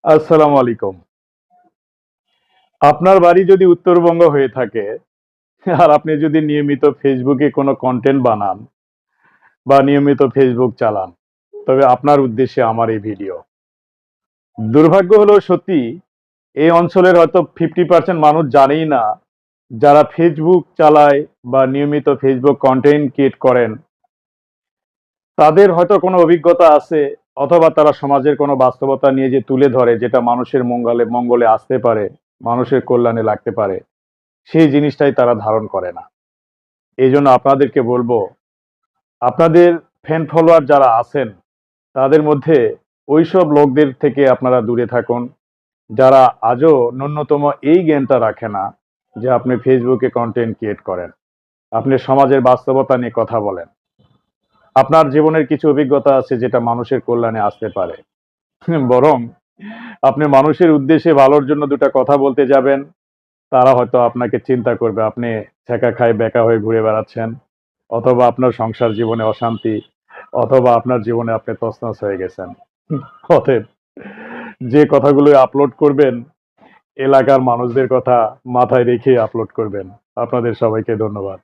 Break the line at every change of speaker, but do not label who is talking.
আসসালামু আলাইকুম। আপনার বাড়ি যদি উত্তরবঙ্গ হয়ে থাকে আর আপনি যদি নিয়মিত ফেসবুকে কোনো কন্টেন্ট বানান বা নিয়মিত ফেসবুক চালান, তবে আপনার উদ্দেশ্যে আমার এই ভিডিও। দুর্ভাগ্য হলো সত্যি এই অঞ্চলের হয়তো 50% মানুষ জানেই না যারা ফেসবুক চালায় বা নিয়মিত ফেসবুক কন্টেন্ট ক্রিয়েট করেন, তাদের হয়তো কোনো অভিজ্ঞতা আছে অথবা তারা সমাজের কোনো বাস্তবতা নিয়ে যে তুলে ধরে যেটা মানুষের মঙ্গলে মঙ্গলে আসতে পারে, মানুষের কল্যাণে লাগতে পারে। সেই জিনিসটাই তারা ধারণ করে না। এইজন্য আপনাদেরকে বলবো, আপনাদের ফ্যান ফলোয়ার যারা আছেন, তাদের মধ্যে ওইসব লোকদের থেকে আপনারা দূরে থাকুন, যারা আজও ন্যূনতম এই জ্ঞানটা রাখে না যে আপনি ফেসবুকে কন্টেন্ট ক্রিয়েট করেন। আপনি সমাজের বাস্তবতা নিয়ে কথা বলেন। আপনার জীবনের কিছু অভিজ্ঞতা আছে যেটা মানুষের কল্যাণে আসতে পারে। বরং আপনি মানুষের উদ্দেশ্যে ভালোর জন্য ২ টা কথা বলতে যাবেন, তারা হয়তো আপনাকে চিন্তা করবে আপনি ছ্যাঁকা খায় ব্যাকা হয়ে ঘুরে বেড়াচ্ছেন, অথবা আপনার সংসার জীবনে অশান্তি, অথবা আপনার জীবনে আপনি তছনছ হয়ে গেছেন। অতএব যে কথাগুলো আপলোড করবেন, এলাকার মানুষদের কথা মাথায় রেখে আপলোড করবেন। আপনাদের সবাইকে ধন্যবাদ।